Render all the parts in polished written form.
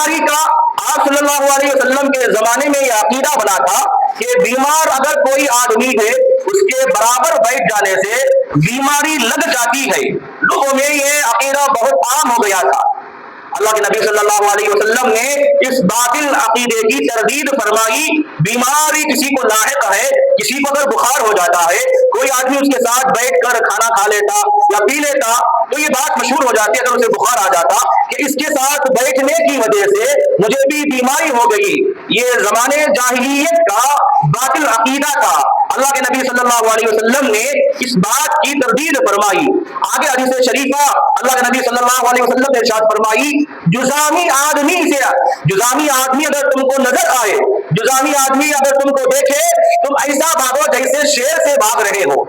بیماری کا آپ صلی اللہ علیہ وسلم کے زمانے میں یہ عقیدہ بنا تھا کہ بیمار اگر کوئی آدمی ہے اس کے برابر بیٹھ جانے سے بیماری لگ جاتی ہے. لوگوں میں یہ عقیدہ بہت عام ہو گیا تھا. اللہ کے نبی صلی اللہ علیہ وسلم نے اس باطل عقیدے کی تردید فرمائی. بیماری کسی کو لاحق ہے, کسی کو اگر بخار ہو جاتا ہے, کوئی آدمی اس کے ساتھ بیٹھ کر کھانا کھا لیتا یا پی لیتا تو یہ بات مشہور ہو جاتی ہے اگر اسے بخار آ جاتا کہ اس کے ساتھ بیٹھنے کی وجہ سے مجھے بھی بیماری ہو گئی. یہ زمانے جاہلیت کا باطل عقیدہ تھا. اللہ کے نبی صلی اللہ علیہ وسلم نے اس بات کی تردید فرمائی. آگے حدیث شریفہ اللہ کے نبی صلی اللہ علیہ وسلم نے ارشاد فرمائی, جزامی آدمی اگر تم کو نظر آئے, جزامی آدمی اگر تم کو دیکھے, تم ایسا بھاگو جیسے شیر سے بھاگ رہے ہو.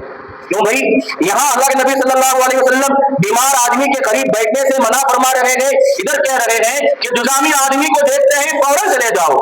کیوں بھائی, یہاں اللہ کے نبی صلی اللہ علیہ وسلم بیمار آدمی کے قریب بیٹھنے سے منع فرما رہے ہیں, ادھر کہہ رہے ہیں کہ جزامی آدمی کو دیکھتے ہیں فوراً چلے جاؤ.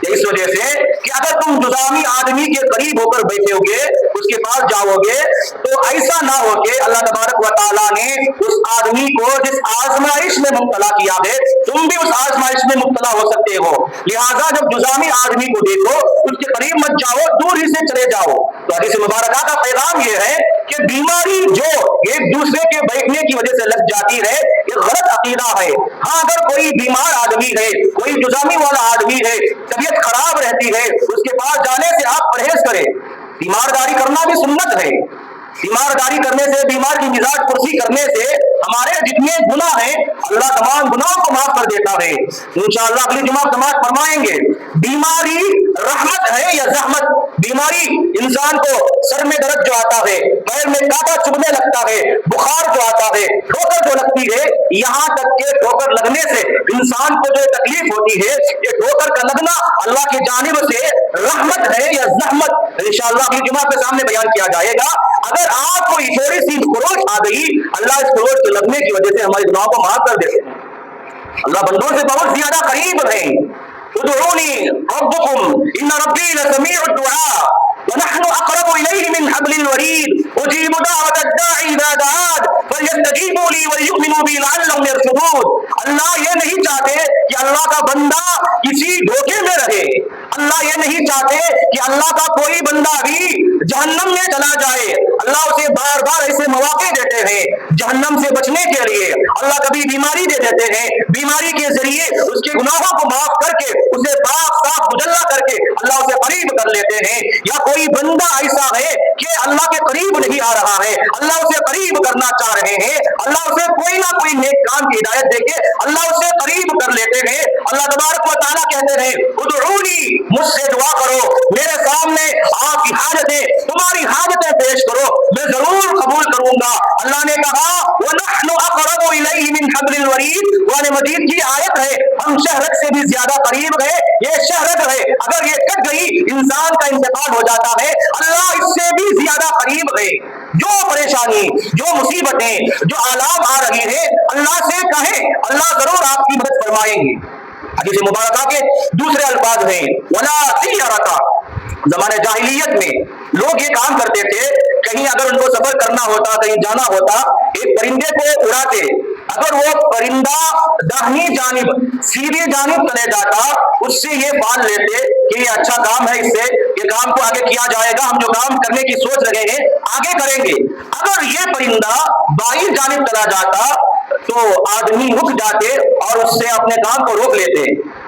اس وجہ سے کہ اگر تم جزامی آدمی کے قریب ہو کر بیٹھے ہوگے, اس کے پاس جاؤ گے, تو ایسا نہ ہو کہ اللہ تبارک و تعالیٰ نے اس آدمی کو جس آزمائش میں مبتلا کیا ہے تم بھی اس آزمائش میں مبتلا ہو سکتے ہو. لہٰذا جب جزامی آدمی کو دیکھو اس کے قریب مت جاؤ, دور ہی سے چلے جاؤ. تو حدیث مبارکہ کا پیغام یہ ہے کہ بیماری جو ایک دوسرے کے بیٹھنے کی وجہ سے لگ جاتی ہے یہ غلط عقیدہ ہے. ہاں, اگر کوئی بیمار آدمی ہے, کوئی جزامی والا آدمی ہے, طبیعت خراب رہتی ہے, اس کے پاس جانے سے آپ پرہیز کریں. بیمارداری کرنا بھی سنت ہے. بیمارداری کرنے سے, بیمار کی مزاج پرسی کرنے سے ہمارے جتنے گناہ ہیں اللہ تمام گناہوں کو معاف کر دیتا ہے. انشاءاللہ اگلی جمعہ سماعت فرمائیں گے. بیماری رحمت ہے یا زحمت؟ بیماری انسان کو سر میں درد جو آتا ہے, پیر میں کانٹا چبھنے لگتا ہے, بخار جو آتا ہے, ٹھوکر جو لگتی ہے, یہاں تک کہ ٹھوکر لگنے سے انسان کو جو تکلیف ہوتی ہے, یہ ٹھوکر کا لگنا اللہ کی جانب سے رحمت ہے یا زحمت؟ انشاءاللہ اگلی جمعہ کے سامنے بیان کیا جائے گا. اگر آپ کو تھوڑی سی خروش آ گئی, اللہ اس خروش کے لگنے کی وجہ سے ہمارے گناہوں کو معاف کر دیتے ہیں. اللہ بندوں سے بہت زیادہ قریب ہے. ادعونی ربکم ان ربی لسمیع الدعاء ونحن اقرب الیہ من حبل الورید اجیب دعوت الداعی اذا دعان فلیستجیبوا لی وليؤمنوا بی لعلهم یرشدون. اللہ یہ نہیں چاہتے کہ اللہ کا بندہ کسی دھوکے میں رہے. اللہ یہ نہیں چاہتے کہ اللہ کا کوئی بندہ بھی جہنم میں چلا جائے. اللہ اسے بار بار ایسے مواقع دیتے ہیں جہنم سے بچنے کے لیے. اللہ کبھی بیماری دے دیتے ہیں, بیماری کے ذریعے اس کے گناہوں کو معاف کر کے اسے پاک صاف مجلہ کر کے اللہ اسے قریب کر لیتے ہیں. یا کوئی بندہ ایسا ہے کہ اللہ کے قریب نہیں آ رہا ہے, اللہ اسے قریب کرنا چاہ رہے ہیں, اللہ اسے کوئی نہ کوئی نیک کام کی ہدایت دے کے اللہ اسے قریب کر لیتے ہیں. اللہ تبارک و تعالیٰ کہتے ہیں ادعونی, مجھ سے دعا کرو, میرے سامنے آپ کی حاجتیں, تمہاری حاجتیں پیش کرو, میں ضرور قبول کروں گا. اللہ نے کہا وَنَحْنُ أَقْرَبُ إِلَيْهِ مِنْ حَبْلِ الْوَرِيدِ, قرآن مجید کی آیت ہے, ہم شہرک سے بھی زیادہ قریب ہے. یہ شہرک ہے, اگر یہ کٹ گئی انسان کا انتقال ہو جاتا ہے, اللہ اس سے بھی زیادہ قریب ہے. جو پریشانی, جو مصیبتیں, جو آلام آ رہی ہے, اللہ سے کہیں, اللہ ضرور آپ کی مدد فرمائیں گے. حدیث مبارکہ کے دوسرے الفاظ ہیں وَلَا طِيَرَةَ. زمانے جاہلیت میں لوگ یہ کام کرتے تھے, کہیں اگر ان کو سفر کرنا ہوتا, کہیں جانا ہوتا, ایک پرندے کو اڑاتے. اگر وہ پرندہ داہنی جانب, سیدھی جانب چلے جاتا, اس سے یہ مان لیتے کہ یہ اچھا کام ہے, اس سے یہ کام کو آگے کیا جائے گا, ہم جو کام کرنے کی سوچ رہے ہیں آگے کریں گے. اگر یہ پرندہ بائیں جانب چلا جاتا تو آدمی رک جاتے اور اس سے اپنے کام کو روک لیتے.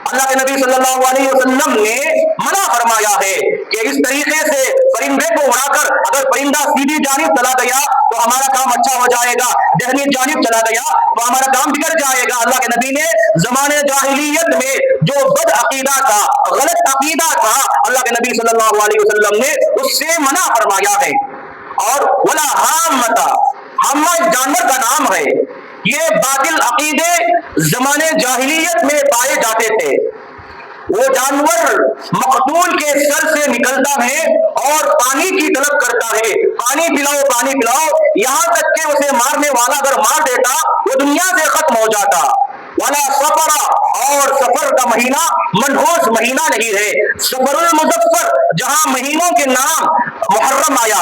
اللہ کے نبی صلی اللہ علیہ وسلم نے منع فرمایا ہے کہ اس طریقے سے پرندے کو اڑا کر اگر پرندہ سیدھی جانب چلا گیا تو ہمارا کام اچھا ہو جائے گا, دہنی جانب چلا گیا تو ہمارا کام بگڑ جائے گا. اللہ کے نبی نے زمانے جاہلیت میں جو بد عقیدہ تھا, غلط عقیدہ تھا, اللہ کے نبی صلی اللہ علیہ وسلم نے اس سے منع فرمایا ہے. اور ولا حامتا, حامہ جانور کا نام ہے. یہ باطل عقیدے زمانے جاہلیت میں پائے جاتے تھے. وہ جانور مقتول کے سر سے نکلتا ہے اور پانی کی طلب کرتا ہے, پانی پلاؤ, پانی پلاؤ, یہاں تک کہ اسے مارنے والا اگر مار دیتا وہ دنیا سے ختم ہو جاتا. والا سفرا, اور سفر کا مہینہ منحوس مہینہ نہیں ہے. سفر المظفر, جہاں مہینوں کے نام محرم آیا,